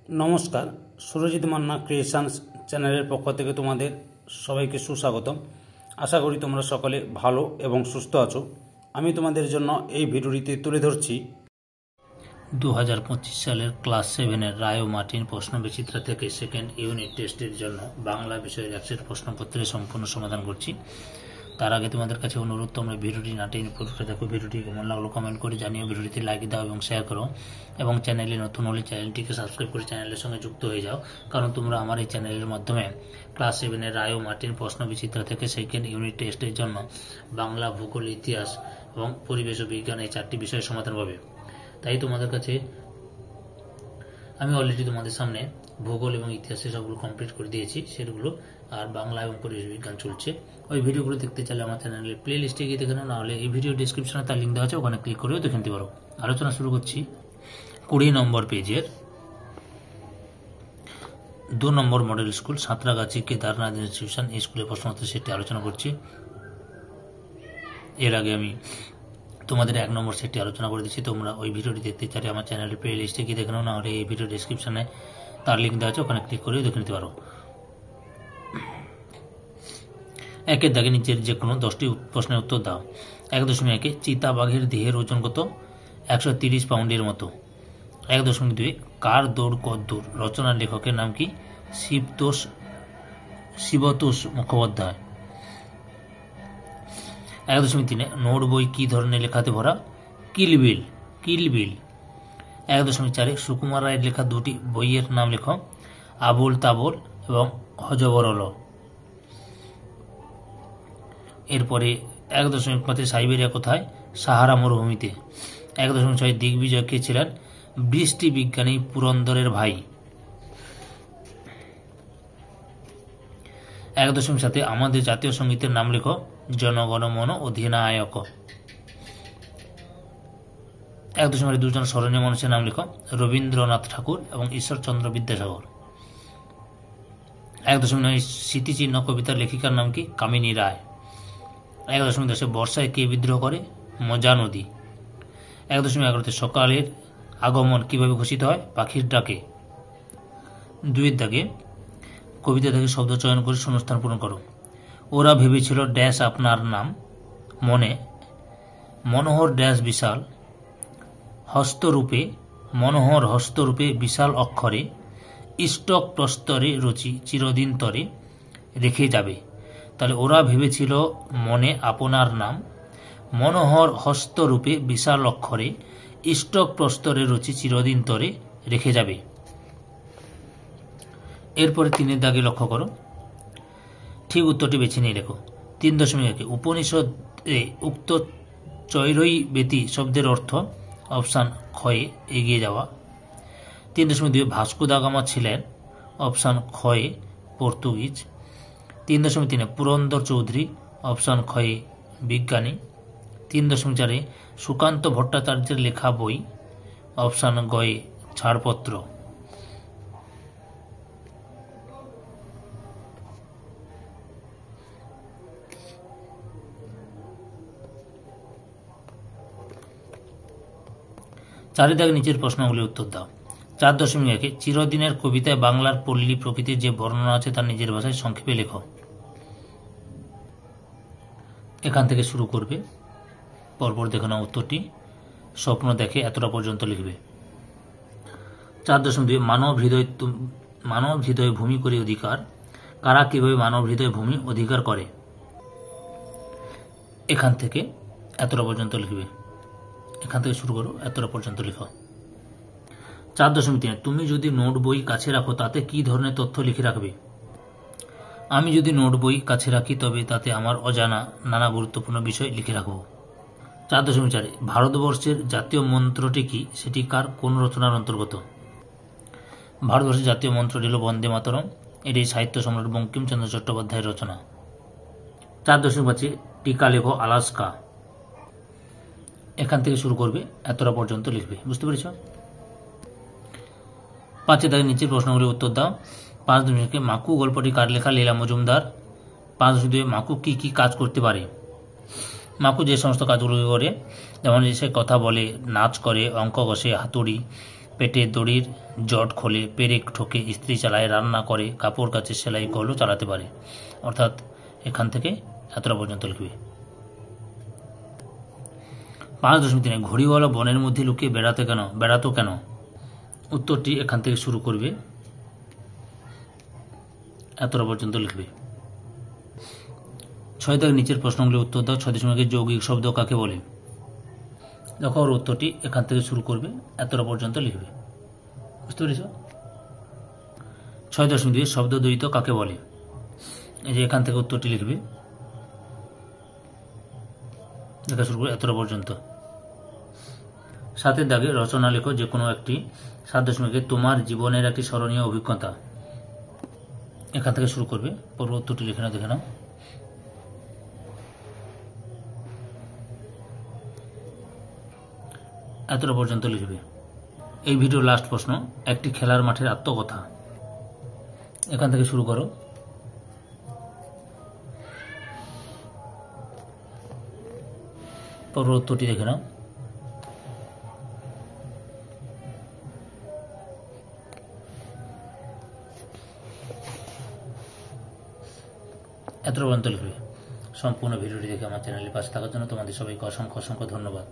নমস্কার, সুরজিৎ মান্না ক্রিয়েশনস চ্যানেলের পক্ষ থেকে তোমাদের সবাইকে সুস্বাগতম। আশা করি তোমরা সকলে ভালো এবং সুস্থ আছো। আমি তোমাদের জন্য এই ভিডিওটিতে তুলে ধরছি 2025 সালের ক্লাস 7-এর রায় ও মার্টিন প্রশ্নবিচিত্রা থেকে সেকেন্ড ইউনিট টেস্টের জন্য বাংলা বিষয়ের একসেট প্রশ্নপত্রের সম্পূর্ণ সমাধান করছি। তার আগে তোমাদের কাছে অনুরোধ, তোমরা ভিডিওটি না টেনে পুরোটা দেখো। ভিডিওটি কেমন লাগলো কমেন্ট করে জানিও, ভিডিওটিতে লাইক দাও এবং শেয়ার করো, এবং চ্যানেলে নতুন হলে চ্যানেলটিকে সাবস্ক্রাইব করে চ্যানেলের সঙ্গে যুক্ত হয়ে যাও, কারণ তোমরা আমার এই চ্যানেলের মাধ্যমে ক্লাস 7-এর রায় ও মার্টিন প্রশ্নবিচিত্রা থেকে সেকেন্ড ইউনিট টেস্টের জন্য বাংলা, ভূগোল, ইতিহাস এবং পরিবেশ ও বিজ্ঞান এই 4টি বিষয়ের সমাধান পাবে। তাই তোমাদের কাছে আমি অলরেডি তোমাদের সামনে ভূগোল এবং ইতিহাসে সবগুলো কমপ্লিট করে দিয়েছি সেগুলো, আর বাংলা এবং পরিবেশ বিজ্ঞান চলছে। ওই ভিডিওগুলো দেখতে চাইলে আমার চ্যানেলের প্লে লিস্টে গিয়ে দেখে নাও, নাহলে এই ভিডিও ডিসক্রিপশনে তার লিঙ্ক দেওয়া আছে, ওখানে ক্লিক করেও দেখে নিতে পারো। আলোচনা শুরু করছি 20 নম্বর পেজের 2 number model school Santragachhi Kedarnath institution, এই স্কুলের প্রশ্নপত্র সেটটি আলোচনা করছি। এর আগে আমি তোমাদের 1 নম্বর সেটটি আলোচনা করে দিচ্ছি। তোমরা ওই ভিডিওটি দেখতে চাইলে আমার চ্যানেলের প্লে লিস্টে গিয়ে দেখে নাও, নাহলে এই ভিডিও ডিসক্রিপশনে তার লিঙ্ক দেওয়া আছে, ওখানে ক্লিক করেও দেখে নিতে পারো। একের দাগে নিচের যে কোনো 10টি প্রশ্নের উত্তর দাও। 1.1 চিতাবাঘের দেহের ওজন কত? 130 পাউন্ডের মতো। 1.2 কার দৌড় কদ্দূর? রচনার লেখকের নাম কি? শিবতোষ মুখোপাধ্যায়। 1.3 নোট বই কি ধরনের লেখাতে ভরা? কিলবিল। 1.4 সুকুমার রায়ের লেখা 2টি বইয়ের নাম লেখো। আবোল তাবোল এবং হযবরল। এরপরে 1.5 সাইবেরিয়া কোথায়? সাহারা মরুভূমিতে। 1.6 দিগ্বিজয় কে ছিলেন? বৃষ্টি বিজ্ঞানী পুরন্দরের ভাই। 1.7 আমাদের জাতীয় সঙ্গীতের নাম লেখো। জনগণ মন অধিনায়ক। 1.8 দুজন স্মরণীয় মানুষের নাম লেখো। রবীন্দ্রনাথ ঠাকুর এবং ঈশ্বরচন্দ্র বিদ্যাসাগর। 1.9 স্মৃতিচিহ্ন কবিতার লেখিকার নাম কি? কামিনী রায়। 1.10 বর্ষায় কে বিদ্রোহ করে? মজা নদী। 1.11 সকালের আগমন কিভাবে ঘোষিত হয়? পাখির ডাকে। 2 দাগে কবিতা থেকে শব্দ চয়ন করে শূন্যস্থান পূরণ করো। ওরা ভেবেছিল ড্যাশ আপনার নাম মনে, মনোহর ড্যাশ বিশাল হস্তরূপে, মনোহর হস্তরূপে বিশাল অক্ষরে স্টক প্রস্তরে রচি চিরদিন তরে রেখে যাবে। তাহলে ওরা ভেবেছিল মনে আপনার নাম, মনোহর হস্তরূপে বিশাল অক্ষরে স্টক প্রস্তরে রচি চিরদিন তরে রেখে যাবে। এরপরে 3 দাগে লক্ষ্য করো, ঠিক উত্তরটি বেছে নিয়ে লেখো। 3.1 উপনিষদে উক্ত চৈরই বেতি শব্দের অর্থ? অপশান ক্ষয়ে এগিয়ে যাওয়া। 3.2 ভাস্কো দা গামা ছিলেন? অপশান ক্ষয়ে পর্তুগিজ। 3.3 পুরন্দর চৌধুরী? অপশান ক্ষয়ে বিজ্ঞানী। 3.4 সুকান্ত ভট্টাচার্যের লেখা বই? অপশান গয়ে ছাড়পত্র। চারিদাগে নিচের প্রশ্নগুলির উত্তর দাও। 4.1 চিরদিনের কবিতায় বাংলার পল্লী প্রকৃতির যে বর্ণনা আছে তার নিজের ভাষায় সংক্ষেপে লেখো। এখান থেকে শুরু করবে, পরপর দেখে নাও উত্তরটি। স্বপ্ন দেখে এতটা পর্যন্ত লিখবে। 4.2 মানব হৃদয় ভূমি করে অধিকার। কারা কিভাবে মানব হৃদয় ভূমি অধিকার করে? এখান থেকে এতটা পর্যন্ত লিখবে। এখান থেকে শুরু করো, এতটা পর্যন্ত লিখো। 4.3 তুমি যদি নোট বই কাছে রাখো তাতে কি ধরনের তথ্য লিখে রাখবে? আমি যদি নোট বই কাছে রাখি তবে তাতে আমার অজানা নানা গুরুত্বপূর্ণ বিষয় লিখে রাখব। 4.4 ভারতবর্ষের জাতীয় মন্ত্রটি কি? সেটি কার কোন রচনার অন্তর্গত? ভারতবর্ষের জাতীয় মন্ত্রটি হল বন্দে মাতরম। এটি সাহিত্য সম্রাট বঙ্কিমচন্দ্র চট্টোপাধ্যায়ের রচনা। 4.5 টিকা লেখো আলাস্কা। এখান থেকে শুরু করবে, এতটা পর্যন্ত লিখবে। বুঝতে পেরেছ? 5 দাগে নিচের প্রশ্নগুলির উত্তর দাও। 5.1 মাকু গল্পটি কার লেখা? লীলা মজুমদার। 5.2 মাকু কি কি কাজ করতে পারে? মাকু যে সমস্ত কাজগুলো করে, যেমন সে কথা বলে, নাচ করে, অঙ্ক কষে, হাতুড়ি পেটে দড়ির জট খোলে, পেরেক ঠোকে, ইস্ত্রি চালায়, রান্না করে, কাপড় কাচে, সেলাই কলও চালাতে পারে। অর্থাৎ এখান থেকে এতটা পর্যন্ত লিখবে। 5.3 ঘড়িওয়ালা বনের মধ্যে লুকিয়ে বেড়াতো কেন? উত্তরটি এখান থেকে শুরু করবে, এতটা পর্যন্ত লিখবে। 6 দাগ নিচের প্রশ্নগুলি উত্তর দাও। 6.1 যৌগিক শব্দ কাকে বলে? দেখো ওর উত্তরটি এখান থেকে শুরু করবে, এতটা পর্যন্ত লিখবে। বুঝতে পেরেছ? 6.2 শব্দ দ্বৈত কাকে বলে? এই যে এখান থেকে উত্তরটি লিখবে, লেখা শুরু করবে, এতটা পর্যন্ত। 7 দাগে রচনা লেখো যে কোনো একটি। 7.1 তোমার জীবনের একটি স্মরণীয় অভিজ্ঞতা, এখান থেকে শুরু করবে। পূর্ব উত্তরটি লিখে নাও, দেখে নাও। এতটা পর্যন্ত লিখবে। এই ভিডিওর লাস্ট প্রশ্ন, একটি খেলার মাঠের আত্মকথা, এখান থেকে শুরু করো। পূর্ব উত্তরটি দেখে নাও। এতটা পর্যন্ত লিখবে। সম্পূর্ণ ভিডিওটি দেখে আমার চ্যানেলের পাশে থাকার জন্য তোমাদের সবাইকে অসংখ্য ধন্যবাদ।